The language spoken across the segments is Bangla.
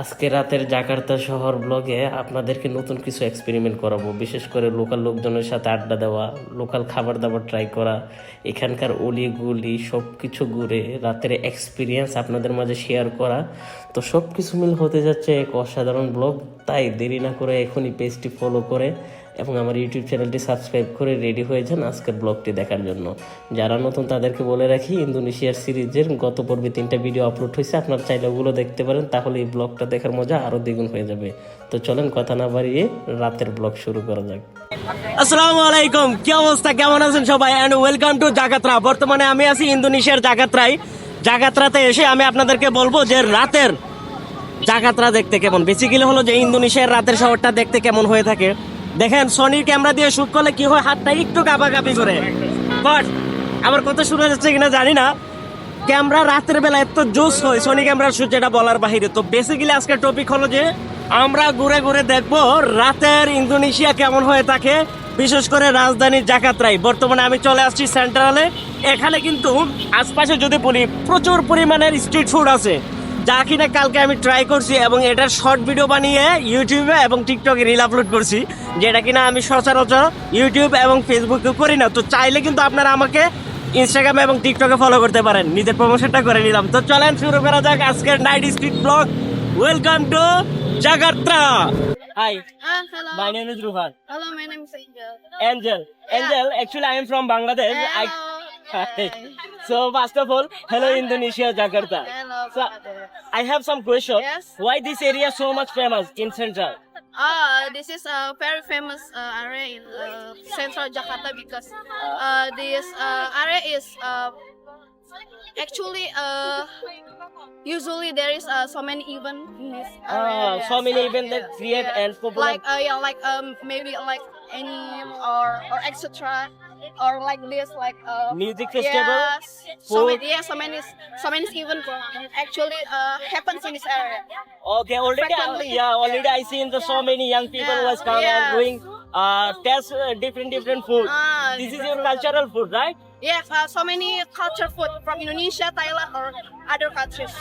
আজকে রাতের জাকার্তা শহর ব্লগে আপনাদেরকে নতুন কিছু এক্সপেরিমেন্ট করাবো, বিশেষ করে লোকাল লোকজনের সাথে আড্ডা দেওয়া, লোকাল খাবার দাবার ট্রাই করা, এখানকার অলিগুলি সব কিছু ঘুরে রাতের এক্সপিরিয়েন্স আপনাদের মাঝে শেয়ার করা। তো সব কিছু মিল হতে যাচ্ছে এক অসাধারণ ব্লগ। তাই দেরি না করে এখনই পেজটি ফলো করে এবং আমার ইউটিউব চ্যানেলটি সাবস্ক্রাইব করে রেডি হয়ে যান আজকের ব্লগটি দেখার জন্য। যারা নতুন তাদেরকে বলে রাখি, ইন্দোনেশিয়ার সিরিজের গত পর্বে 3টা ভিডিও আপলোড হয়েছে, আপনারা চাইলে ওগুলো দেখতে পারেন, তাহলে এই ব্লগটা দেখার মজা আরও দ্বিগুণ হয়ে যাবে। তো চলেন কথা না বাড়িয়ে রাতের ব্লগ শুরু করা যাক। আসসালামু আলাইকুম, কি অবস্থা, কেমন আছেন সবাই? And welcome to Jakarta. বর্তমানে আমি আছি ইন্দোনেশিয়ার জাকার্তায়। জাকার্তাতে এসে আমি আপনাদেরকে বলবো যে রাতের জাকার্তা দেখতে কেমন। বেসিক্যালি হলো যে ইন্দোনেশিয়ার রাতের শহরটা দেখতে কেমন হয়ে থাকে। দেখেন, সনির ক্যামেরা দিয়ে শুট করলে কি হয়, হাতটা একটু কাঁপাকাঁপি করে। বাট আমার কথা শোনা যাচ্ছে কিনা জানি না, ক্যামেরা রাতের বেলা এত জোস হয় সনি ক্যামেরার শুট, যেটা বলার বাহিরে। তো বেসিক্যালি আজকের টপিক হলো যে আমরা ঘুরে ঘুরে দেখবো রাতের ইন্দোনেশিয়া কেমন হয়ে থাকে, বিশেষ করে রাজধানীর জাকার্তায়। বর্তমানে আমি চলে আসছি সেন্ট্রালে। এখানে কিন্তু আশপাশে যদি বলি, প্রচুর পরিমাণের স্ট্রিট ফুড আছে, যা কিনা কালকে আমি ট্রাই করছি এবং এটার শর্ট ভিডিও বানিয়ে ইউটিউবে এবং টিকটকে রিল আপলোড করছি, যেটা কিনা আমি সচরাচর ইউটিউব এবং ফেসবুকে করি না। তো চাইলে কিন্তু আপনারা আমাকে ইনস্টাগ্রামে এবং টিকটকে ফলো করতে পারেন। নিজের প্রমোশনটা করে নিলাম। তো চলেন শুরু করা যাক আজকের night street vlog. Welcome to Jakarta. Hi, Hello. my name is Ruhan. Hello, my name is Angel. Angel. Angel, actually I am from Bangladesh. Hello. So first of all, hello Indonesia, Jakarta. Hello. So I have some question. Yes. Why this area so much famous in Central? This is a very famous area in central Jakarta because this area is actually usually there is so many events in this area. So many events that create and popular. like maybe like anime or etc. or like this like Music festival, yes, food. so many events actually happens in this area. Okay, already, Frequently. already I seen the so many young people Yeah, was come and yes. doing test different food. This is your cultural food, right? Yes, so many culture food from Indonesia, Thailand, or other countries.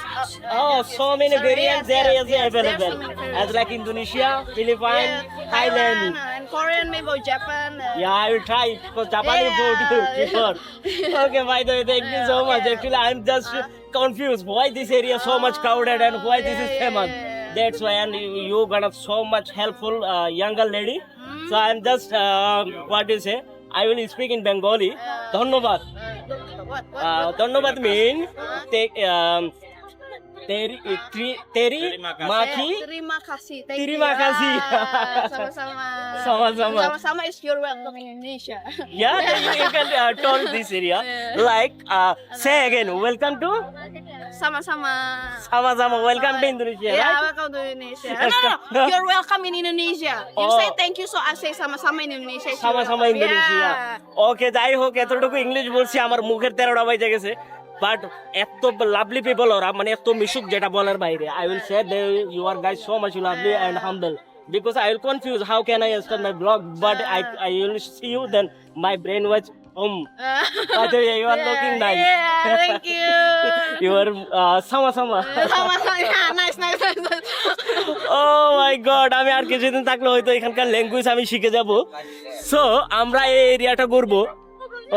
So many variants there is there's available. so many As variants. like Indonesia, Philippines, Yeah, Thailand. and Korean, maybe Japan. Yeah, I will try because Japanese Yeah. food you prefer. Okay, by the way, thank you so much. Yeah. Actually, I'm just confused why this area so much crowded and why this is famous. That's why, and you gonna so much helpful younger lady. So I'm just what do you say? I will speak in Bengali. Dhannobad. What? Dhannobad mean take teri maki. Terima kasih. Thank Terima you. kasih. Sama-sama. Sama-sama. Sama-sama is your welcome in Indonesia. Yeah, then you can told this area. Like say again, welcome to Sama-sama. Sama-sama. Welcome to Indonesia, Yeah, right? welcome to Indonesia. No, you're welcome in Indonesia. You Oh. say thank you, so I say sama-sama in Indonesia. is you're সামা welcome. ইন্দোনেশিয়া। Yeah. ওকে, যাই হোক, এতটুকু ইংলিশ বলছি, আমার মুখের 13টা বাজে গেছে। বাট এত লাভলি পিপল ওরা, মানে এত মিশুক, যেটা বলার বাইরে। I will say they you are guys so much lovely and humble because I will confuse how can I start my blog, but I will see you, then my brain was but you are looking nice. Yeah, thank you. You are sama-sama. Sama-sama. Yeah, nice. Oh my god, আমি আর কিছুদিন থাকলে হয়তো এখানকার ল্যাঙ্গুয়েজ আমি শিখে যাব। সো আমরা এই এরিয়াটা ঘুরবো।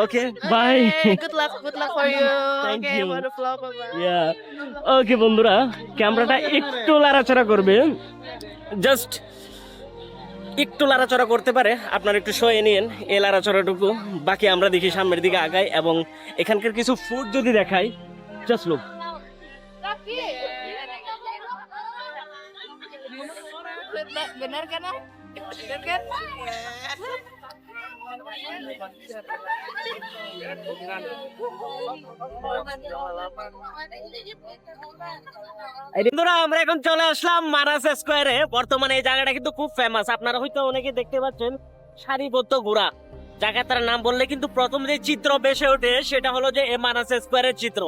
ওকে, by. Hey, good luck for you. Thank Okay, you. for the vlog. Bye-bye. ইয়া ওকে বন্ধুরা, ক্যামেরাটা একটু লাড়াচাড়া করবে, জাস্ট একটু লাড়াচাড়া করতে পারে, আপনারা একটু সয়ে নিন এই লাড়াচাড়াটুকু। বাকি আমরা দেখি সামনের দিকে আগাই এবং এখানকার কিছু ফুড যদি দেখাই। Just look, Benar kan? Benar kan? বন্ধুরা, আমরা এখন চলে আসলাম মানাস স্কয়ারে। বর্তমানে এই জায়গাটা কিন্তু খুব ফেমাস, আপনারা হয়তো অনেকে দেখতে পাচ্ছেন সারিবদ্ধ ঘোড়া। জায়গাটার নাম বললে কিন্তু প্রথম যে চিত্র ভেসে ওঠে সেটা হলো যে এই মানাস স্কয়ারের চিত্র।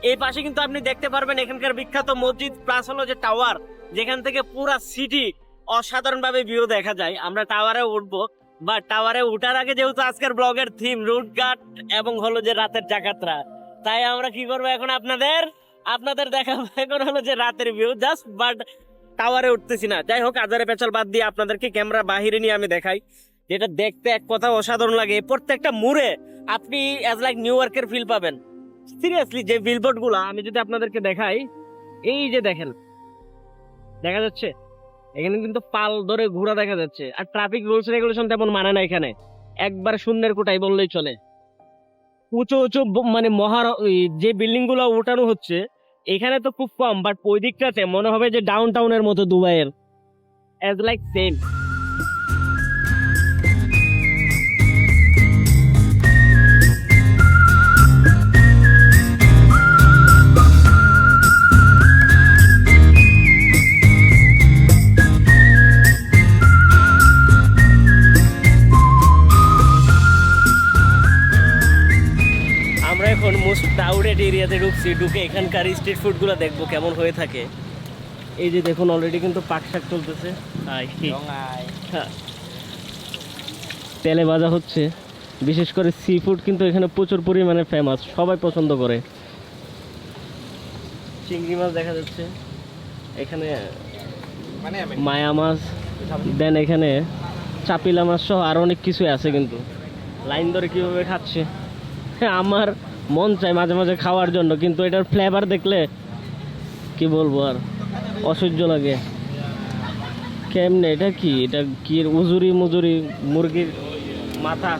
এই পাশে কিন্তু আপনি দেখতে পারবেন এখানকার বিখ্যাত মসজিদ প্লাস হলো যে টাওয়ার, যেখান থেকে পুরা সিটি অসাধারণ ভাবে ভিউ দেখা যায়। আমরা টাওয়ারে উঠবো, বা টাওয়ারে উঠার আগে যেহেতু আজকের ব্লগের থিম রুটঘাট এবং হলো যে রাতের জাকার্তা, তাই আমরা কি করবো এখন আপনাদের দেখাবো এখন হলো যে রাতের ভিউ জাস্ট। বাট টাওয়ারে উঠতেছি না। যাই হোক, আজারে পেছাল বাদ দিয়ে আপনাদেরকে ক্যামেরা বাহিরে নিয়ে আমি দেখাই, যেটা দেখতে এক কথা অসাধারণ লাগে। প্রত্যেকটা মোড়ে আপনি অ্যাজ লাইক নিউ ইয়র্কের ফিল পাবেন। সিরিয়াসলি, যে বিলবোর্ড গুলা আমি যদি আপনাদেরকে দেখাই, এই যে দেখেন, দেখা যাচ্ছে এখানে কিন্তু পাল ধরে ঘোরা দেখা যাচ্ছে। আর ট্রাফিক রুলস রেগুলেশন তেমন মানে না এখানে, একবার শূন্যের কোটাই বললেই চলে। উঁচু উঁচু মানে যে বিল্ডিং গুলো ওঠানো হচ্ছে এখানে তো খুব কম, বাট ওই দিকটাতে মনে হবে যে ডাউন টাউনের মতো দুবাইয়ের, অ্যাজ লাইক সেম। আমরা এখন মোস্ট ক্রাউডেড এরিয়াতে ঢুকছি, ঢুকে এখানকার স্ট্রিট ফুড গুলো দেখবো কেমন হয়ে থাকে। এই যে দেখুন, অলরেডি কিন্তু পাক শাক চলতেছে, হ্যাঁ, তেলে ভাজা হচ্ছে। বিশেষ করে সি ফুড কিন্তু এখানে প্রচুর পরিমাণে ফেমাস, সবাই পছন্দ করে। চিংড়ি মাছ দেখা যাচ্ছে এখানে, মায়া মাছ, দেন এখানে চাপিলা মাছ সহ আরো অনেক কিছু আছে। কিন্তু লাইন ধরে কিভাবে খাচ্ছে, আমার মন চায় মাঝে মাঝে খাওয়ার জন্য, কিন্তু এটার ফ্লেভার দেখলে কি বলবো, আর অসহ্য লাগে। কেমনে এটা কি, এটা কি উজুরি মুজুরি, মুরগির মাথা,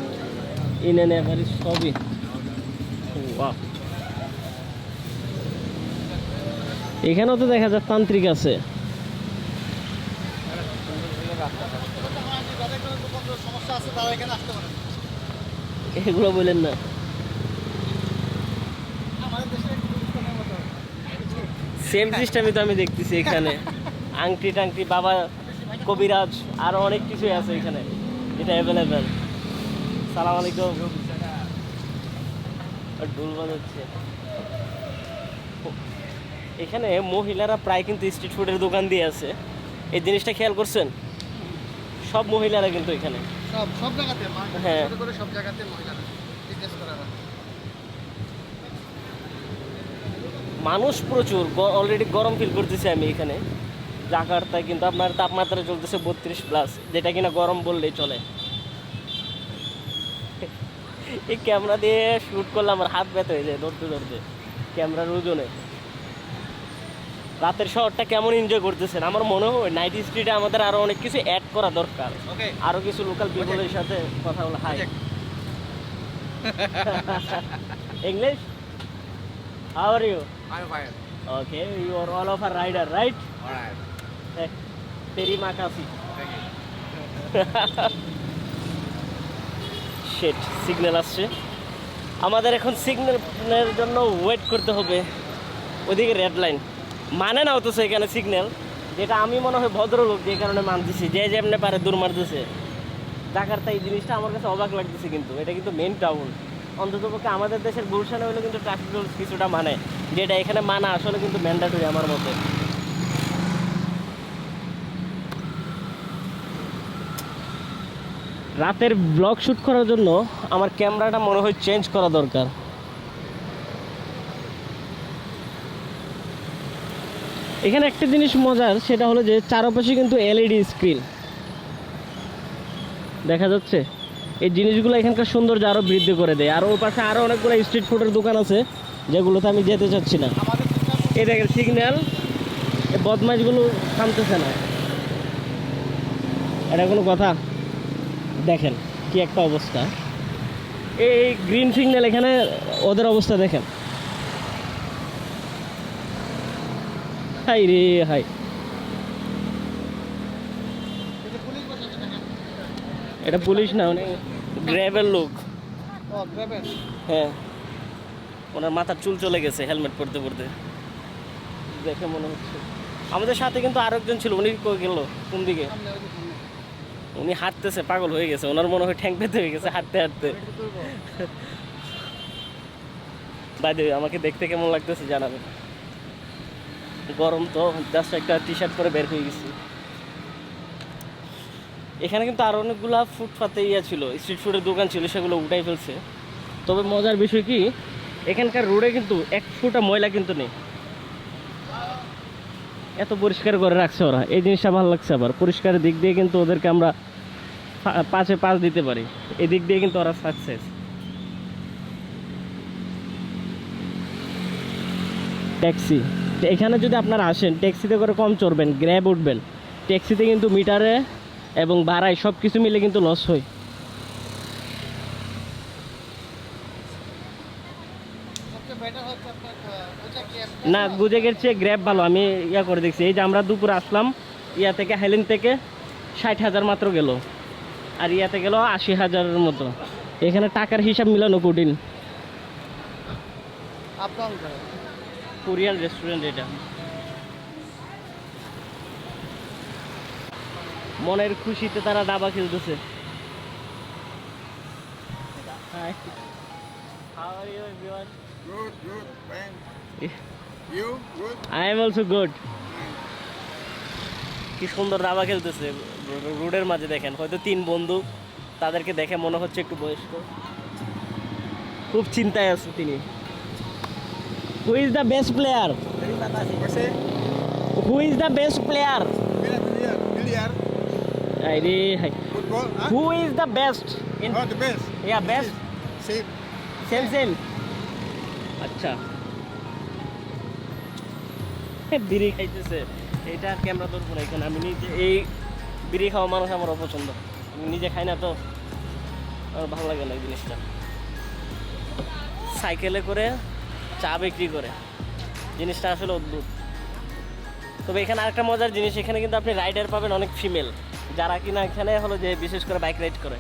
ইনে নেভারি সবই। বাহ, এখানেও তো দেখা যায় তান্ত্রিক আছে। এগুলো বলেন না, সেম সিস্টেমই তো আমি দেখতেছি এখানে। আংটি টাংটি, বাবা কবিরাজ, আরো অনেক কিছুই আছে এখানে যেটা অ্যাভেলেবেল। সালাম আলাইকুম। ঢোল বাজাচ্ছে এখানে। মহিলারা প্রায় কিন্তু স্ট্রিট ফুডের দোকান দিয়ে আছে, এই জিনিসটা খেয়াল করছেন? সব মহিলারা কিন্তু এখানে, সব জায়গাতে, হ্যাঁ, সব জায়গাতে মহিলারা বিজনেস করার। মানুষ প্রচুর। অলরেডি গরম ফিল করতেছি আমি এখানে জাকার্তায়, কিন্তু আপনার তাপমাত্রা চলতেছে 32+, যেটা কিনা গরম বললেই চলে। এই ক্যামেরা দিয়ে শুট করলে আমার হাত ব্যথা হয়ে যায় ধরতে ধরতে ক্যামেরার ওজনে। রাতের শহরটা কেমন এনজয় করতেছেন? আমার মনে হয় নাইট স্ট্রিটে আমাদের আরো অনেক কিছু অ্যাড করা দরকার, আরো কিছু লোকাল পিপলের সাথে কথা বলা। Hi English, how are you? I'm fine. Okay, you are all of a rider, right? Alright. তেরি মাকাসি। Thank you. শিট, সিগন্যাল আসছে আমাদের। এখন সিগন্যালের জন্য ওয়েট করতে হবে। ওইদিকে রেড লাইন মানে না হতো এখানে সিগন্যাল, যেটা আমি মনে হয় ভদ্রলোক যে কারণে মানতেছি, যে যেমনি পারে দূর মারতেছে। জাকার্তা এই জিনিসটা আমার কাছে অবাক লাগতেছে, কিন্তু এটা কিন্তু মেন টাউন। অন্ততপক্ষে আমাদের দেশের গুলশানে হলে কিন্তু ট্রাফিক রুলস কিছুটা মানে, যেটা এখানে মানা আসলে কিন্তু ম্যান্ডেটরি আমার মতে। রাতের ব্লগ শ্যুট করার জন্য আমার ক্যামেরাটা মনে হয় চেঞ্জ করা দরকার। এখানে একটা জিনিস মজার, সেটা হলো যে চারপাশে কিন্তু এলইডি স্ক্রিন দেখা যাচ্ছে। এই জিনিসগুলো এখানকার সৌন্দর্য আরও বৃদ্ধি করে দেয়। আর ওর পাশে আরও অনেকগুলো স্ট্রিট ফুডের দোকান আছে, যেগুলোতে আমি যেতে চাচ্ছি না। এই দেখেন সিগন্যাল, এই বদমাইশগুলো থামতেছে না। এটা কোনো কথা? দেখেন কি একটা অবস্থা। এই গ্রিন সিগন্যাল, এখানে ওদের অবস্থা দেখেন। হাই রে হাই, এটা পুলিশ না, মানে গ্র্যাবের লোক। হ্যাঁ, ওনার মাথার চুল চলে গেছে হেলমেট পরতে পরতে, দেখে মনে হচ্ছে। আমাদের সাথে কিন্তু আরেকজন ছিল, উনি কই গেল কোন দিকে? উনি হাঁটতেছে, পাগল হয়ে গেছে, ওনার মনে হয় ঠ্যাং পেতে হয়ে গেছে হাঁটতে হাঁটতে। বাইরে আমাকে দেখতে কেমন লাগতেছে জানাবেন। গরম তো, জাস্ট একটা টি শার্ট পরে বের হয়ে গেছি। এখানে কিন্তু আরো অনেকগুলা ফুটপাতে ছিল, স্ট্রিট ফুডের দোকান ছিল, সেগুলো উঠাই ফেলছে। তবে মজার বিষয় কি, এখানকার রোডে কিন্তু এক ফুটা ময়লা কিন্তু নেই। এত পরিষ্কার করে রাখছে ওরা, এই জিনিসটা ভালো লাগছে। আবার পরিষ্কারের দিক দিয়ে কিন্তু ওদেরকে আমরা 5-এ 5 দিতে পারি, এই দিক দিয়ে কিন্তু ওরা সাকসেস। ট্যাক্সি, এখানে যদি আপনারা আসেন ট্যাক্সিতে করে কম চড়বেন, গ্র্যাব উঠবেন। ট্যাক্সিতে কিন্তু মিটারে এবং ভাড়ায় সব কিছু মিলে কিন্তু লস হয়। সবচেয়ে বেটার হচ্ছে আপনার ওইটা কি না, গুজেগের চেয়ে গ্র্যাব ভালো। আমি ইয়া করে দেখছি, এই যে আমরা দুপুরে আসলাম ইয়া থেকে, হাইলেন থেকে 60,000 মাত্র গেল, আর ইয়াতে গেল 80,000-এর মতো। এখানে টাকার হিসাব মিলানো কঠিন। আপ ডাউন করে। কোরিয়ান রেস্টুরেন্ট এটা। মনের খুশিতে তারা দাবা খেলতেছে। Hi. How are you everyone? Good, good, thanks. You good? I am also good. কি সুন্দর দাবা খেলতেছে রোডের মাঝে। দেখেন, হয়তো 3 বন্ধু, তাদেরকে দেখে মনে হচ্ছে একটু বয়স্ক। খুব চিন্তায় আছে তিনি। Who is the best player? What's it? Who is the best player? Billiard. আরে high. Football, huh? Who is the best in Oh, the best. yeah best Same. same আচ্ছা। বিড়ি খাইতেছে, এটা আর ক্যামেরা ধরবো না এখানে। আমি নিজে এই বিড়ি খাওয়া মানুষ আমার অপছন্দ, আমি নিজে খাই না তো, আমার ভালো লাগে না এই জিনিসটা। সাইকেলে করে চা বিক্রি করে, জিনিসটা আসলে অদ্ভুত। তবে এখানে আরেকটা মজার জিনিস, এখানে কিন্তু আপনি রাইডার পাবেন অনেক ফিমেল, যারা কিনা এখানে হলো যে বিশেষ করে বাইক রাইড করে,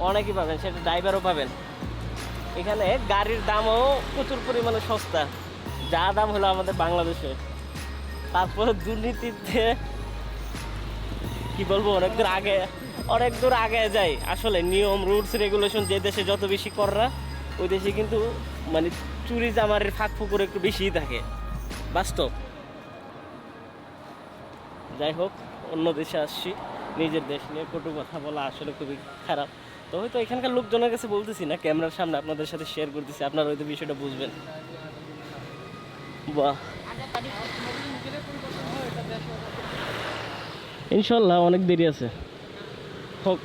অনেকই পাবেন, সেটা ড্রাইভারও পাবেন। এখানে গাড়ির দামও প্রচুর পরিমাণে সস্তা, যা দাম হলো আমাদের বাংলাদেশে। তারপরে দুর্নীতিতে কি বলবো, অনেক দূর আগে যায়। আসলে নিয়ম, রুলস, রেগুলেশন যে দেশে যত বেশি কররা, ওই দেশে কিন্তু মানে চুরি জামারের ফাঁক ফুকুর একটু বেশিই থাকে, বাস্তব। যাই হোক, অন্য দেশে আসছি, নিজের দেশ নিয়ে কটু কথা বলা আসলে খুবই খারাপ। তো হয়তো এখানকার লোকজনের কাছে বলতেছি না, ক্যামেরার সামনে আপনাদের সাথে শেয়ার করতেছি, আপনারা হয়তো বিষয়টা বুঝবেন। বাহ, ইনশাল্লাহ অনেক দেরি আছে, হোক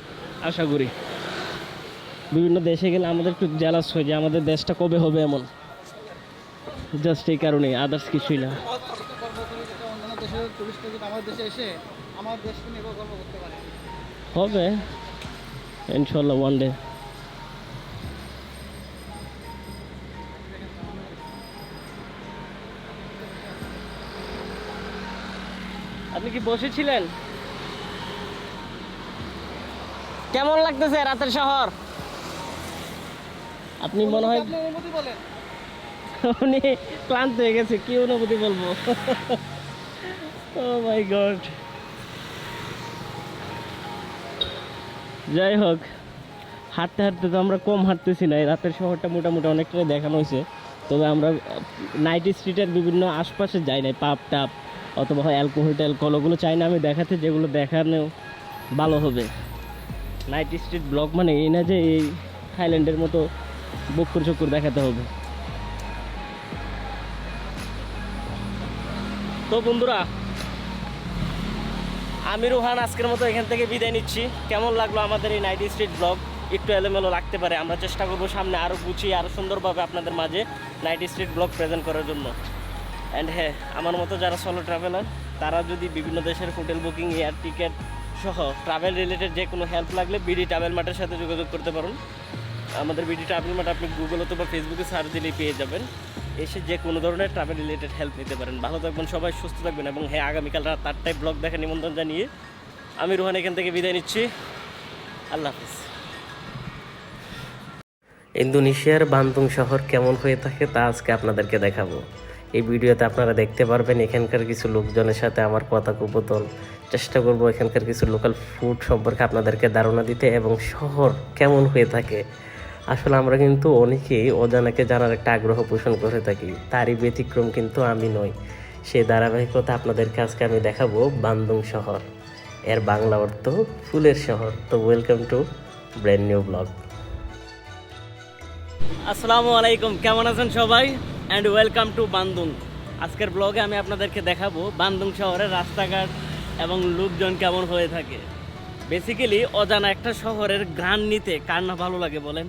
আশা করি। বিভিন্ন দেশে গেলে আমাদের একটু জেলাস হয় যে আমাদের দেশটা কবে হবে এমন, জাস্ট এই কারণে, আদার্স কিছুই না। অন্যান্য দেশের টুরিস্ট যদি আমার দেশে এসে আমার দেশকে নিয়ে গর্ব করতে পারে। হবে ইনশাল্লাহ ওয়ান ডে। আপনি কি বসেছিলেন? কেমন লাগতেছে রাতের শহর? আপনি মনে হয় আপনি অনুমতি বলেন। উনি ক্লান্ত হয়ে গেছে, কি অনুভূতি বলবো। ও মাই গড। যাই হোক, হাঁটতে হাঁটতে তো আমরা কম হাঁটতেছি না, এই রাতের শহরটা মোটামুটি অনেকটাই দেখানো হয়েছে। তবে আমরা নাইট স্ট্রিটের বিভিন্ন আশপাশে যাই নাই, পাব টাপ অথবা অ্যালকোহল ট্যালকোহল, ওগুলো চাই না আমি দেখাতে, যেগুলো দেখানো ভালো হবে। নাইট স্ট্রিট ব্লগ মানে এই না যে এই থাইল্যান্ডের মতো বক্কর চক্কর দেখাতে হবে। তো বন্ধুরা, আমি রোহান আজকের মতো এখান থেকে বিদায় নিচ্ছি। কেমন লাগলো আমাদের এই নাইট স্ট্রিট ব্লগ? একটু এলোমেলো লাগতে পারে, আমরা চেষ্টা করবো সামনে আরও গুছিয়ে আরও সুন্দরভাবে আপনাদের মাঝে নাইট স্ট্রিট ব্লগ প্রেজেন্ট করার জন্য। অ্যান্ড হ্যাঁ, আমার মতো যারা সলো ট্রাভেলার, তারা যদি বিভিন্ন দেশের হোটেল বুকিং, এয়ার টিকিট সহ ট্রাভেল রিলেটেড যে কোনো হেল্প লাগলে বিডি ট্রাভেল মার্টের সাথে যোগাযোগ করতে পারুন। আমাদের বিডি ট্রাভেল মার্ট আপনি গুগল অথবা ফেসবুকে সার্চ দিলেই পেয়ে যাবেন, এসে যে কোনো ধরনের ট্রাভেল রিলেটেড হেল্প নিতে পারেন। ভালো থাকবেন সবাই, সুস্থ থাকবেন, এবং হ্যাঁ, আগামীকাল রাত 8টায় ব্লগ দেখা নিমন্ত্রণ জানিয়ে আমি রোহান এখান থেকে বিদায় নিচ্ছি। আল্লাহ হাফিজ। ইন্দোনেশিয়ার বান্দুং শহর কেমন হয়ে থাকে তা আজকে আপনাদেরকে দেখাবো। এই ভিডিওতে আপনারা দেখতে পারবেন এখানকার কিছু লোকজনের সাথে আমার কথোপকথন। চেষ্টা করব এখানকার কিছু লোকাল ফুড সম্পর্কে আপনাদেরকে ধারণা দিতে, এবং শহর কেমন হয়ে থাকে। আসলে আমরা কিন্তু অনেকেই অজানাকে জানার একটা আগ্রহ পোষণ করে থাকি, তারই ব্যতিক্রম কিন্তু আমি নই। সেই ধারাবাহিকতা আপনাদেরকে আজকে আমি দেখাবো বান্দুং শহর, এর বাংলা অর্থ ফুলের শহর। তো welcome to brand new blog. আসসালামু আলাইকুম, কেমন আছেন সবাই? And welcome to Bandung. আজকের ব্লগে আমি আপনাদেরকে দেখাবো বান্দুং শহরের রাস্তাঘাট এবং লোকজন কেমন হয়ে থাকে। বেসিক্যালি অজানা একটা শহরের গান নিতে কার না ভালো লাগে বলেন?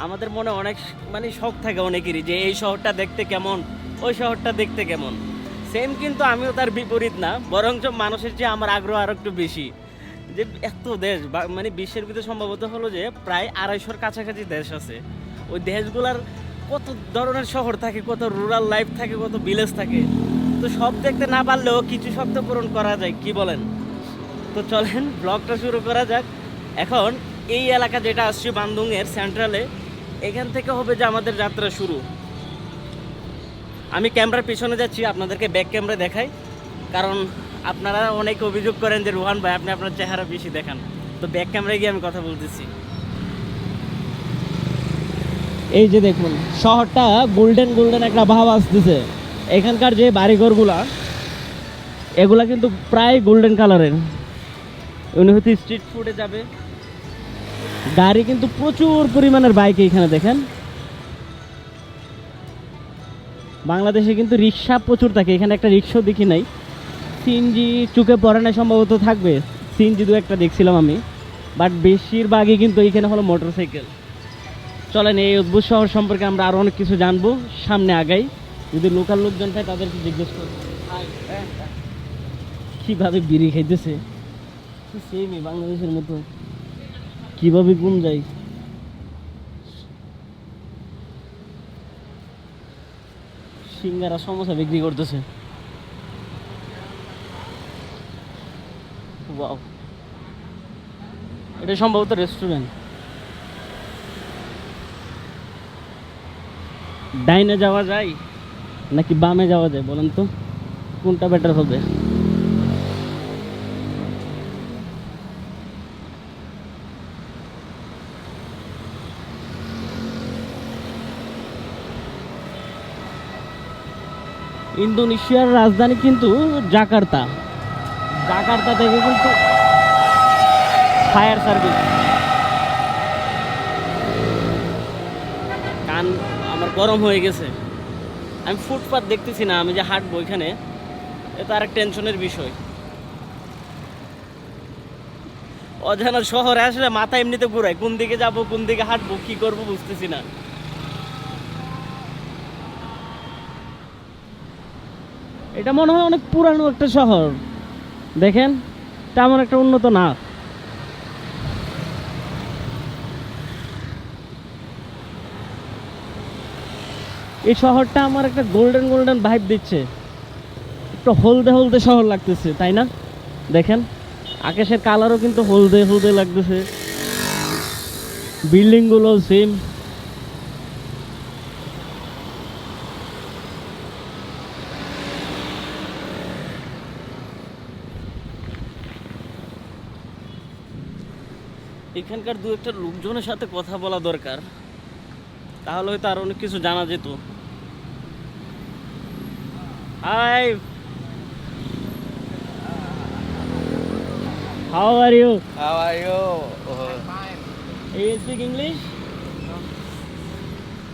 আমাদের মনে অনেক মানে শখ থাকে অনেকেরই যে এই শহরটা দেখতে কেমন, ওই শহরটা দেখতে কেমন। সেম কিন্তু আমিও তার বিপরীত না, বরঞ্চ মানুষের চেয়ে আমার আগ্রহ আরও একটু বেশি যে এত দেশ মানে বিশ্বের ভিতরে সম্ভবত হলো যে প্রায় 250-র কাছাকাছি দেশ আছে। ওই দেশগুলার কত ধরনের শহর থাকে, কত রুরাল লাইফ থাকে, কত ভিলেজ থাকে। তো সব দেখতে না পারলেও কিছু শব্দ পূরণ করা যায়, কি বলেন? তো চলেন ব্লগটা শুরু করা যাক। এখন এই এলাকা যেটা আসছে বান্দুংয়ের সেন্ট্রালে, এখান থেকে হবে যে আমাদের যাত্রা শুরু। আমি ক্যামেরার পিছনে যাচ্ছি, আপনাদেরকে ব্যাক ক্যামেরা দেখাই, কারণ আপনারা অনেক অভিযোগ করেন যে রোহান ভাই আপনি আপনার চেহারা বেশি দেখান। তো ব্যাক ক্যামেরায় গিয়ে আমি কথা বলতেছি। এই যে দেখুন শহরটা গোল্ডেন গোল্ডেন একটা ভাব আসতেছে। এখানকার যে বাড়িঘরগুলা এগুলা কিন্তু প্রায় গোল্ডেন কালারের। উনি হয়তো স্ট্রিট ফুডে যাবে, গাড়ি কিন্তু প্রচুর পরিমাণের বাইক এখানে দেখেন। বাংলাদেশে কিন্তু রিক্সা প্রচুর থাকে, এখানে একটা রিক্সাও দেখি নাই। সিএনজি চোখে পড়ে না, সম্ভবত থাকবে সিএনজি দু একটা দেখছিলাম আমি, বাট বেশিরভাগই কিন্তু এখানে হলো মোটরসাইকেল। চলেন এই অদ্ভুত শহর সম্পর্কে আমরা আরও অনেক কিছু জানবো, সামনে আগাই। যদি লোকাল লোকজন থাকে তাদেরকে জিজ্ঞেস করবো কীভাবে বিড়ি খাইতেছে, সেমই বাংলাদেশের মতো কীভাবে ঘুম যায়। সিঙ্গারা সমোসা বিক্রি করতেছে। ওয়াও, এটা সম্ভবত রেস্টুরেন্ট। ডাইনে যাওয়া যায় নাকি বামে যাওয়া যায় বলেন তো, কোনটা বেটার হবে? ইন্দোনেশিয়ার রাজধানী কিন্তু জাকার্তা। জাকার্তা থেকে কিন্তু ফায়ার সার্ভিস। কান আমার গরম হয়ে গেছে, আমি ফুটপাথ দেখতেছি না, আমি যে হাঁটবো এখানে এটা আরেক টেনশনের বিষয়। অজানা শহরে আসলে মাথা এমনিতে ঘুরায়, কোন দিকে যাব, কোন দিকে হাঁটবো, কি করবো বুঝতেছি না। এটা মনে হয় অনেক পুরানো একটা শহর, দেখেন তেমন একটা উন্নত না। এই শহরটা আমার একটা গোল্ডেন গোল্ডেন ভাইব দিচ্ছে, একটু হলদে হলদে শহর লাগতেছে, তাই না? দেখেন আকাশের কালারও কিন্তু হলদে হলদে লাগতেছে, বিল্ডিংগুলো সেম। এখানকার দু একটা লোকজনের সাথে কথা বলা দরকার, তাহলে হয়তো আরো অনেক কিছু জানা যেত। Hi, how are you? How are you? You speak English?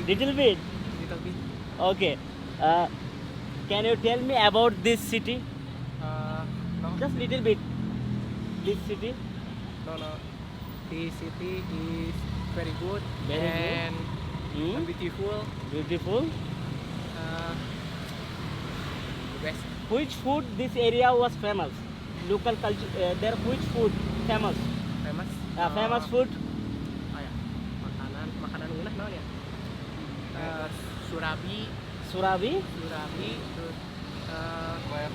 Little bit. Little bit. Okay. Can you tell me about this city? No, Just little bit. This city. no. The city is very good Very good. and Hmm? beautiful. Beautiful. Best. Which food this area was famous? Local culture. There which food famous? Famous. Famous food. Ya. Makanan ulah namanya. Surabi, Surabi. terus Kue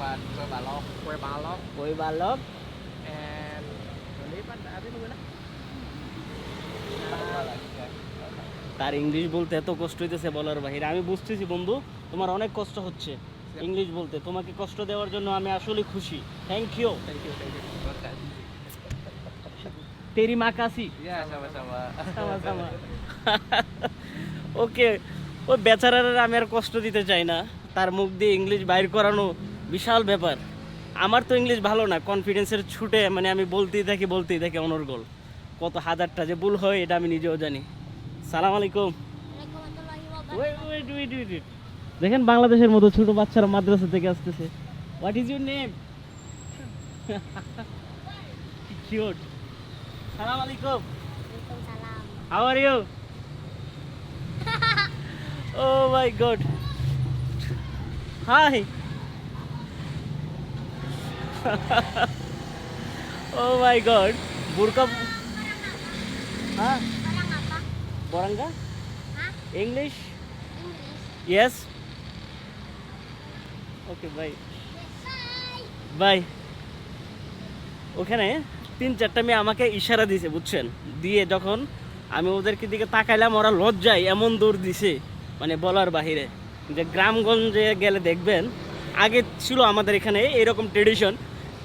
balok. kue balok Koi balok. and apa itu ulah? তার ইংলিশ বলতে এত কষ্ট হইতেছে বলার বাহিরে। আমি বুঝতেছি বন্ধু, তোমার অনেক কষ্ট হচ্ছে ইংলিশ বলতে। তোমাকে কষ্ট দেওয়ার জন্য আমি আসলে খুশি। Thank you. Thank you. তেরি মাকাসি। Ya, sama-sama. sama-sama. ওকে, ওই বেচারার আমি আর কষ্ট দিতে চাই না। তার মুখ দিয়ে ইংলিশ বাইর করানো বিশাল ব্যাপার। আমার তো ইংলিশ ভালো না, কনফিডেন্সের ছুটে মানে আমি বলতেই থাকি অনর্গল। কত হাজারটা যে ভুল হয় এটা আমি নিজেও জানি। সালাম আলাইকুম। ওয়েট। দেখেন বাংলাদেশের মতো ছোট বাচ্চারা মাদ্রাসা থেকে আসতেছে। What is your name? Cute. সালাম আলাইকুম। How are you? Oh my god. Hi. Oh my god. Burka. Huh? Boranga? English? Yes. Okay, bye. Bye. ওখানে 3-4টা মেয়ে আমাকে ইশারা দিছে, বুঝছেন? দিয়ে যখন আমি ওদেরকে দিকে তাকাইলাম, ওরা লজ্জায় এমন দৌড় দিছে মানে বলার বাহিরে। যে গ্রামগঞ্জে গেলে দেখবেন, আগে ছিল আমাদের এখানে এরকম ট্রেডিশন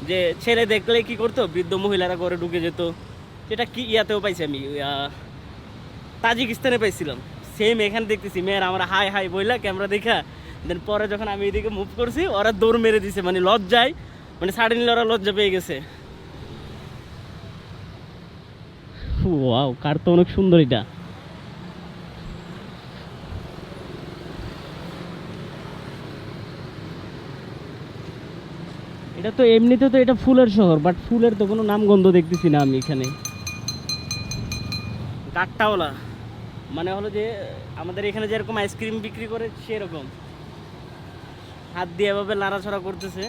যে ছেলে দেখলে কি করতো, বৃদ্ধ মহিলারা ঘরে ঢুকে যেত। সেটা কি ইয়াতেও পাইছি আমি, তাজিকিস্তানে পাইছিলাম। সেম এখানে দেখতেছি মেয়েরা আমরা হাই হাই বইলা ক্যামেরা দেখা, দেন পরে যখন আমি এদিকে মুভ করছি ওরা দৌড় মেরে দিছে, মানে লজ্জায়, মানে সাডেনলি ওরা লজ্জা পেয়ে গেছে। ওয়াও, কার তো অনেক সুন্দর এটা। এটা তো এমনিতে তো এটা ফুলের শহর, বাট ফুলের তো কোনো নামগন্ধ দেখতেছি না আমি এখানে। গাট্টাওয়ালা মানে হলো যে আমাদের এখানে যেরকম আইসক্রিম বিক্রি করে সেরকম হাত দিয়ে এভাবে নাড়াছড়া করতেছে।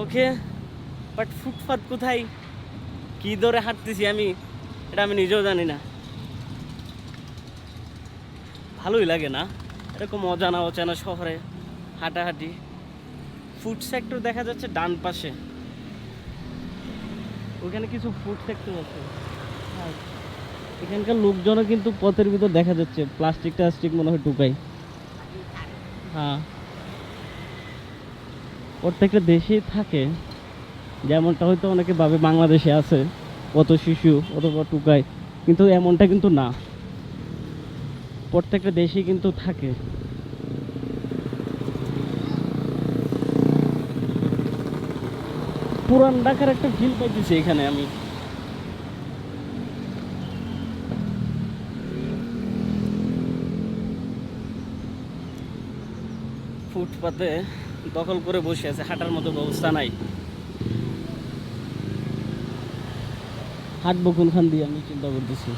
ওকে, বাট ফুটপাত কোথায়, কি ধরে হাঁটতেছি আমি, এটা আমি নিজেও জানি না। ভালোই লাগে না এরকম অজানা অচেনা শহরে হাঁটাহাঁটি। ফুড সেক্টর দেখা যাচ্ছে ডান পাশে, ওখানে কিছু ফুড সেক্টর আছে। এখানকার লোকজনও কিন্তু পথের ভিতর দেখা যাচ্ছে প্লাস্টিক টাস্টিক মনে হয় টুকাই। হ্যাঁ, প্রত্যেকটা দেশেই থাকে, যেমনটা হয়তো অনেকে ভাবে বাংলাদেশে আছে কত শিশু অথবা টুকাই, কিন্তু এমনটা কিন্তু না, প্রত্যেকটা দেশেই কিন্তু থাকে। পুরান ঢাকার একটা ফিল পাইতেছি এখানে আমি। ফুটপাতে দখল করে বসে আছে, হাঁটার মতো ব্যবস্থা নাই। হাঁটবো কোনখান দিয়ে আমি চিন্তা করতেছি।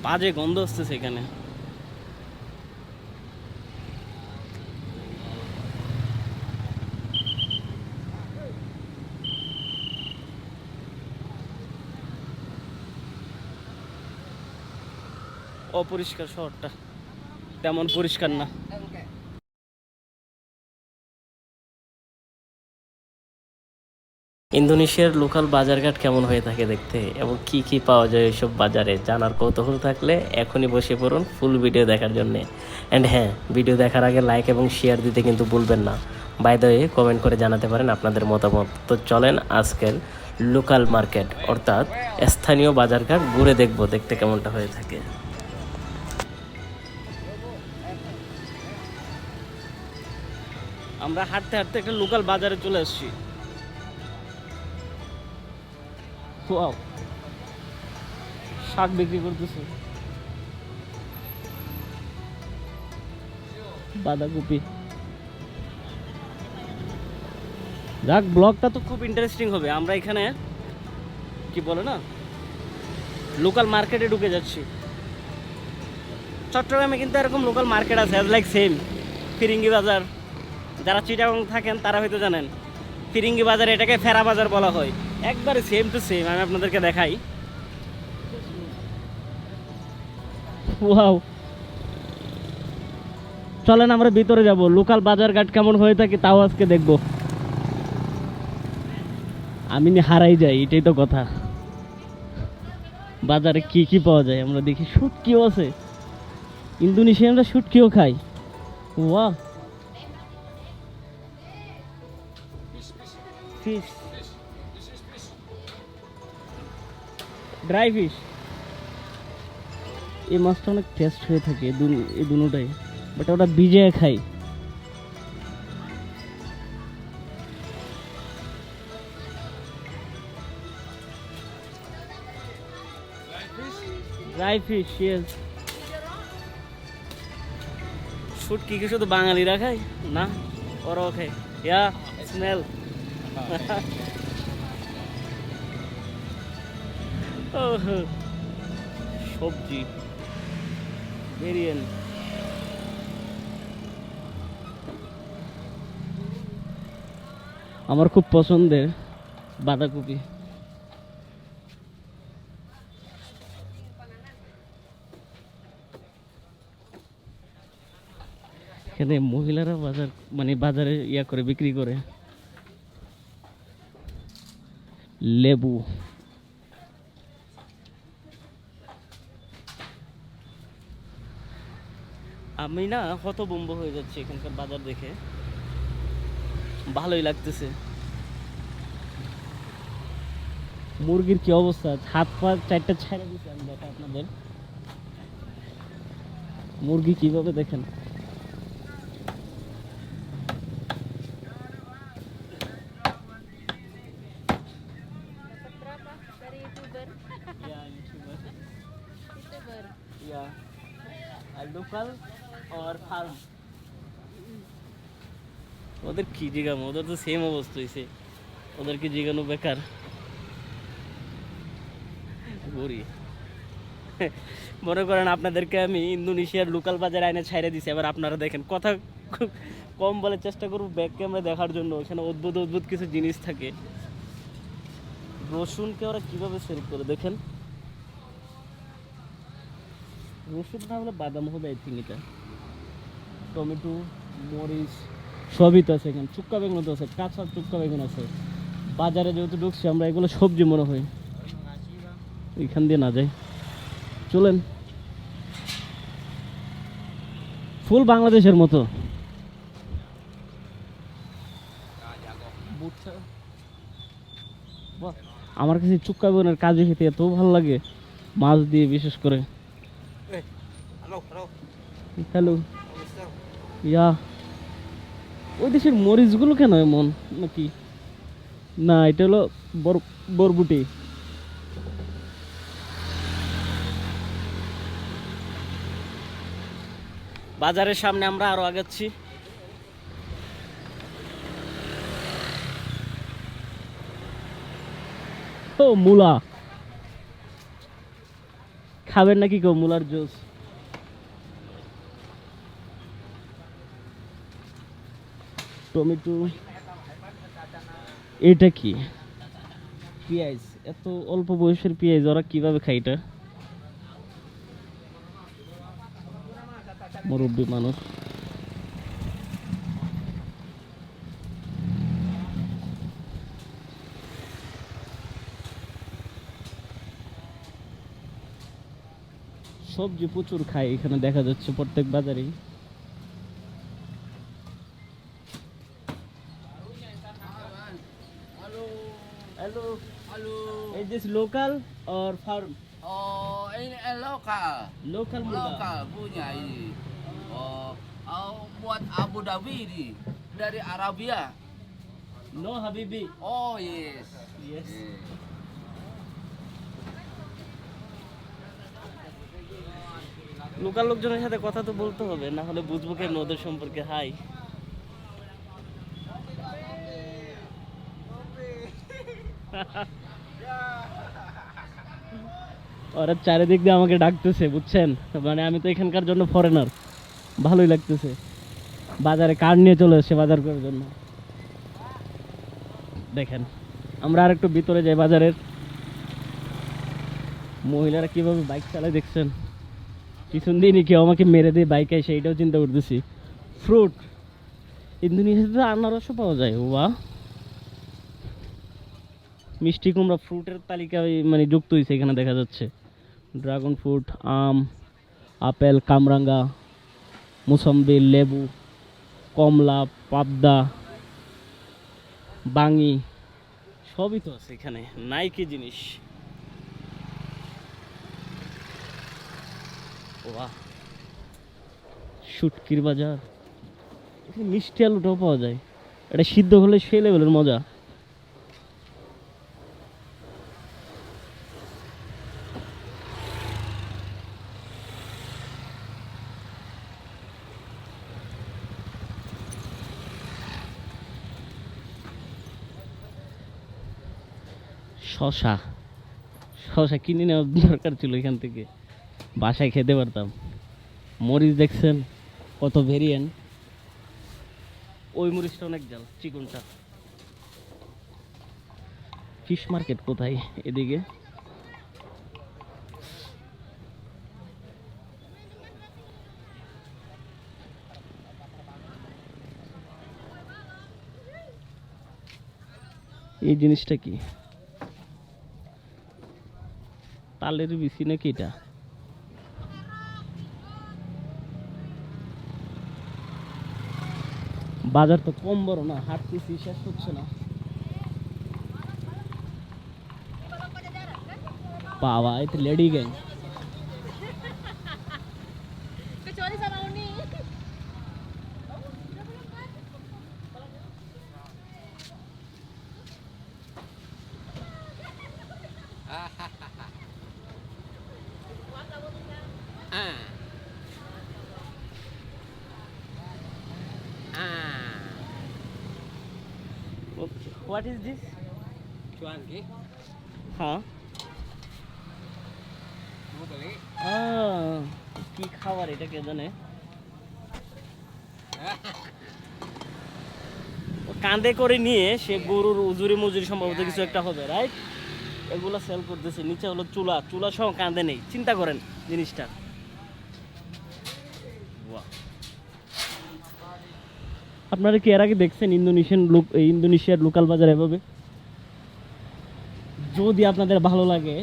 বাজে গন্ধ আসতেছে এখানে। অপরিষ্কার শহরটা, তেমন পরিষ্কার না। ইন্দোনেশিয়ার লোকাল বাজারঘাট কেমন হয়ে থাকে দেখতে এবং কি কি পাওয়া যায় এইসব বাজারে জানার কৌতূহল থাকলে এখনই বসে পড়ুন ফুল ভিডিও দেখার জন্য। অ্যান্ড হ্যাঁ, ভিডিও দেখার আগে লাইক এবং শেয়ার দিতে কিন্তু ভুলবেন না। বাই দ্য ওয়ে, কমেন্ট করে জানাতে পারেন আপনাদের মতামত। তো চলেন আজকের লোকাল মার্কেট অর্থাৎ স্থানীয় বাজারঘাট ঘুরে দেখবো, দেখতে কেমনটা হয়ে থাকে। আমরা হাঁটতে হাঁটতে একটা লোকাল বাজারে চলে আসছি। ওয়াও, শাক বিক্রি করতেছে, বাঁধাকপি। যাক, ব্লগটা তো খুব ইন্টারেস্টিং হবে। আমরা এখানে কি বলে না, লোকাল মার্কেটে ঢুকে যাচ্ছি। চট্টগ্রামে কিন্তু এরকম লোকাল মার্কেট আছে, লাইক সেম ফিরিঙ্গি বাজার। যারা চিটাগং থাকেন তারা হয়তো জানেন, ফিরিঙ্গি বাজার এটাকে ফেরা বাজার বলা হয়। একবারে সেম টু সেম, আমি আপনাদেরকে দেখাই। ওয়াও, চলেন আমরা ভিতরে যাব, লোকাল বাজারঘাট কেমন হয়ে থাকে তাও আজকে দেখব। আমি হারাই যাই, এটাই তো কথা। বাজারে কি কি পাওয়া যায় আমরা দেখি। শুটকিও আছে, ইন্দোনেশিয়ানরা শুটকিও খাই। Wow, fish, dry fish. এই মাছটা অনেক টেস্ট হয়ে থাকে, এই দুটোটাই। বাট ওটা ভিজে খাই। Dry fish, yes. শুটকি কি শুধু বাঙালিরা খায়? না, ওরাও খায়। ইয়া স্মেল। সবজি ভেরিয়েন্ট। আমার খুব পছন্দের বাঁধাকপি। এখানে মহিলারা বাজারে ইয়া করে বিক্রি করে লেবু। আমি না হতভম্ব হয়ে যাচ্ছি এখানকার বাজার দেখে, ভালোই লাগতেছে। মুরগির কি অবস্থা, হাত পা চারটা ছেড়ে দিচ্ছে। আমি দেখা আপনাদের মুরগি কিভাবে দেখেন। লোকাল আর ফার্ম, ওদের কি জিগামো, ওদের তো সেম অবস্থা হয়েছে, ওদেরকে জিগানো বেকার। ঘুরি মনে করেন আপনাদেরকে আমি ইন্দোনেশিয়ার লোকাল বাজারে আইনে ছাইড়ে দিছি, এবার আপনারা দেখেন। কথা কম বলার চেষ্টা করবো ব্যাক ক্যামেরা দেখার জন্য। এখানে অদ্ভুত অদ্ভুত কিছু জিনিস থাকে। রসুনকে ওরা কিভাবে সেল করে দেখেন। রসুন না হলে বাদাম হবে আই থিঙ্ক। এটা টমেটো, মরিচ সবই তো আছে এখানে। চুক্কা বেগুন তো আছে, কাঁচা চুক্কা বেগুন আছে। বাজারে যেহেতু ঢুকছি আমরা, এগুলো সবজি মনে হয়। এখান দিয়ে না যাই, চলেন। ফুল বাংলাদেশের মতো। আমার কাছে চুক্কা বেগুনের কাজু খেতে এত ভালো লাগে, মাছ দিয়ে বিশেষ করে। হ্যালো, ইয়া ওই দেশের মরিচগুলো কেন এমন নাকি? না, এটা হলো বরবুটি। বাজারের সামনে আমরা আরো আগাচ্ছি। ও মূলা খাবেন নাকি কেউ? মূলার জুস। টমেটো, এটা কি? পেঁয়াজ। এত অল্প বয়সের পেঁয়াজ ওরা কিভাবে খায়? এটা মুরব্বী মানুষ। সবজি প্রচুর খায় এখানে, দেখা যাচ্ছে প্রত্যেক বাজারেই। Hello. Halo. Is this local or farm? Oh, ini lokal. Local muda. Lokal punya ini. Buat Abu Dhabi ini dari Arabia. No Habibi. Oh yes. Yes. Local লোকজনের সাথে কথা তো বলতে হবে, না হলে বুঝবো কেন ওদের সম্পর্কে। হাই, ওরা চারিদিক দিয়ে আমাকে ডাকতেছে, বুঝছেন? মানে আমি তো এখানকার জন্য ফরেনার, ভালোই লাগতেছে। বাজারে কার নিয়ে চলে এসছে বাজার করার জন্য। দেখেন, আমরা আর একটু ভিতরে যাই বাজারের। মহিলারা কিভাবে বাইক চালায় দেখছেন? পিছন দিনই কেউ আমাকে মেরে দিয়ে বাইক আসে, এইটাও চিন্তা করতেছি। ফ্রুট, ইন্দোনেশিয়াতে আনারসও পাওয়া যায়। ওয়া, মিষ্টি কুমড়া ফ্রুটের তালিকায় মানে যুক্ত হয়েছে এখানে, দেখা যাচ্ছে। ড্রাগন ফ্রুট, আম, আপেল, কামরাঙ্গা, মুসম্বি, লেবু, কমলা, পাবদা, বাঙি, সবই তো আছে এখানে। নাই কি জিনিস? বাহ, শুটকির বাজার, এখানে মিষ্টি আলুটাও পাওয়া যায়, এটা সিদ্ধ হলে সেই লেভেলের মজা। শশা শশা কিনে নেওয়ার দরকার ছিল এখান থেকে, বাসায় খেতে পারতাম। মরিচ দেখছেন কত ভেরিয়েন্ট, ওই মরিচটা অনেক জাল, চিকনটা। ফিশ মার্কেট কোথায়? এদিকে। এই জিনিসটা কি? তালের বিচি নাকি এটা? বাজার তো কম বড় না, হাঁটতেছি শেষ হচ্ছে না। বাবা, এটা lady gang. What is this? Cuanki. হ্যাঁ, Mau beli? কি খাবার এটা কে জানে? ও কাঁধে করে নিয়ে সে গরুর উজুরি মুজুরি সম্ভবত কিছু একটা হবে, রাইট? এগুলা সেল করতেছে। নিচে হলো চুলা, চুলা সহ কাঁধে নেই, চিন্তা করেন জিনিসটা। বাহ। আপনারা কি এর আগে দেখছেন ইন্দোনেশিয়ার লোকাল বাজার এভাবে? যদি আপনাদের ভালো লাগে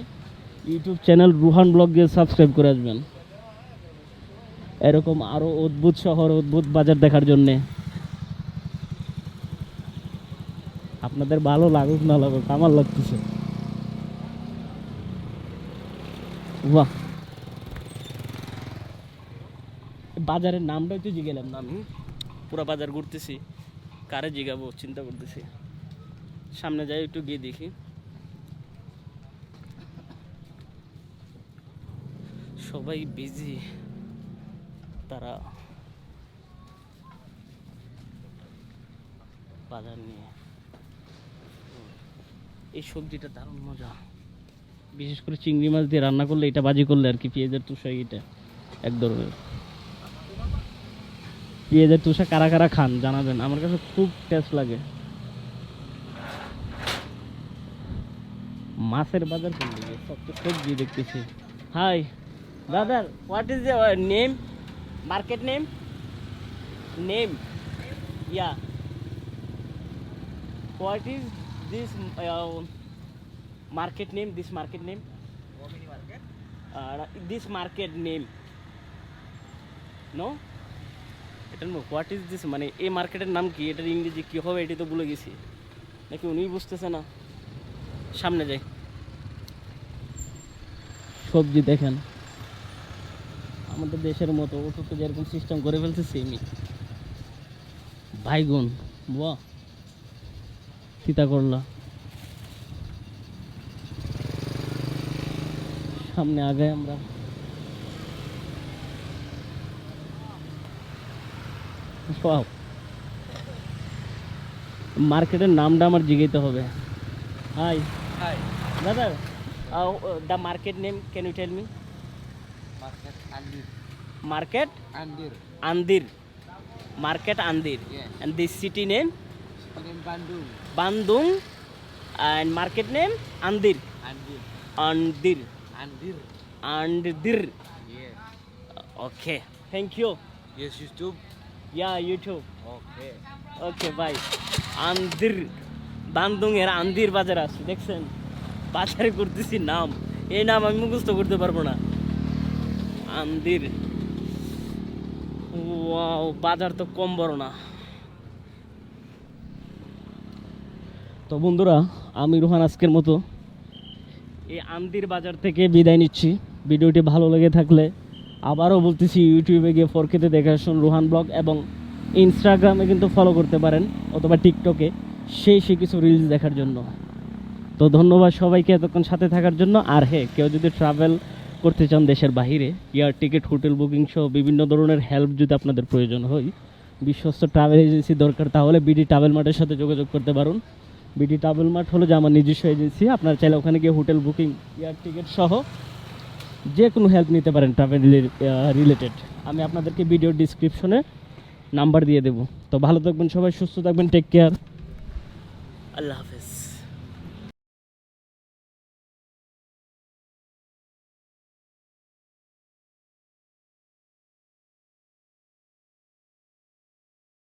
ইউটিউব চ্যানেল রুহান ব্লগ দিয়ে সাবস্ক্রাইব করে আসবেন, এরকম আরো অদ্ভুত শহর, অদ্ভুত বাজার দেখার জন্যে। আপনাদের ভালো লাগুক না লাগুক, আমার লাগতেছে। বাহ, বাজারের নামটাই তো জিগেলাম না আমি। পুরো বাজার ঘুরতেছি, কারে জিগাবো চিন্তা করতেছি। সামনে যাই একটু গিয়ে দেখি। সবাই বিজি, তারা বাজার নিয়ে। এই সবজিটা দারুণ মজা, বিশেষ করে চিংড়ি মাছ দিয়ে রান্না করলে, এটা ভাজি করলে আর কি, পেঁয়াজের তুষা। এটা এক ধরনের পেঁয়াজের তুষা, কারা কারা খান জানাবেন, আমার কাছে খুব টেস্ট লাগে। মাছের বাজার করলে সব তো সবজি দেখতেছি। Hi brother, what is your name? Market name? Name, yeah. What is this market name? This market name? This market name? No? এটা নো, হোয়াট ইজ দিস, মানে এই মার্কেটের নাম কি, এটার ইংরেজি কি হবে এটি তো ভুলে গেছি, নাকি উনি বুঝতেছে না। সামনে যাই। সবজি দেখেন আমাদের দেশের মতো, ওটা তো যেরকম সিস্টেম করে ফেলছে সেমই। বাইগুন, বাহ, চিতা করলা। সামনে আগে আমরা। মার্কেটের নামটা আমার জিজ্ঞাসা হবে। Hi Hai. Brother, the market name can you tell me? Market Andir. Market Andir. Andir, market Andir. Yeah. And this city name? Kirim Bandung. Bandung. And market name? Andir. Andir. Andir. Andir. Andir. Yeah. Okay. Thank you. Yes, YouTube. Yeah, YouTube. Okay. Okay, bye. Andir, Bandung এর আন্দির বাজার আছে, দেখছেন? বাজারে করতেছি নাম, এই নাম আমি মুখস্থ করতে পারবো না। আন্দির, ওয়াও, বাজার তো কম বড় না। তো বন্ধুরা, আমি রুহান আজকের মতো এই আন্দির বাজার থেকে বিদায় নিচ্ছি। ভিডিওটি ভালো লেগে থাকলে আবারও বলতেছি ইউটিউবে গিয়ে ফরকেতে দেখে আসুন রোহান ব্লগ, এবং ইনস্টাগ্রামে কিন্তু ফলো করতে পারেন অথবা টিকটকে সে কিছু রিলস দেখার জন্য। তো ধন্যবাদ সবাইকে এতক্ষণ সাথে থাকার জন্য। আর হ্যাঁ, কেউ যদি ট্রাভেল করতে চান দেশের বাইরে, এয়ার টিকিট, হোটেল বুকিং সহ বিভিন্ন ধরনের হেল্প যদি আপনাদের প্রয়োজন হয়, বিশ্বস্ত ট্রাভেল এজেন্সি দরকার, তাহলে বিডি ট্রাভেল মার্টের সাথে যোগাযোগ করতে পারুন। বিডি ট্রাভেল মার্ট হলো যে আমার নিজস্ব এজেন্সি। আপনারা চাইলে ওখানে গিয়ে হোটেল বুকিং, এয়ার টিকিট সহ যে কোনো হেল্প নিতে পারেন ট্রাভেল রিলেটেড। আমি আপনাদেরকে ভিডিও ডিসক্রিপশনে নাম্বার দিয়ে দেবো। তো ভালো থাকবেন সবাই, সুস্থ থাকবেন, টেক কেয়ার, আল্লাহ হাফেজ।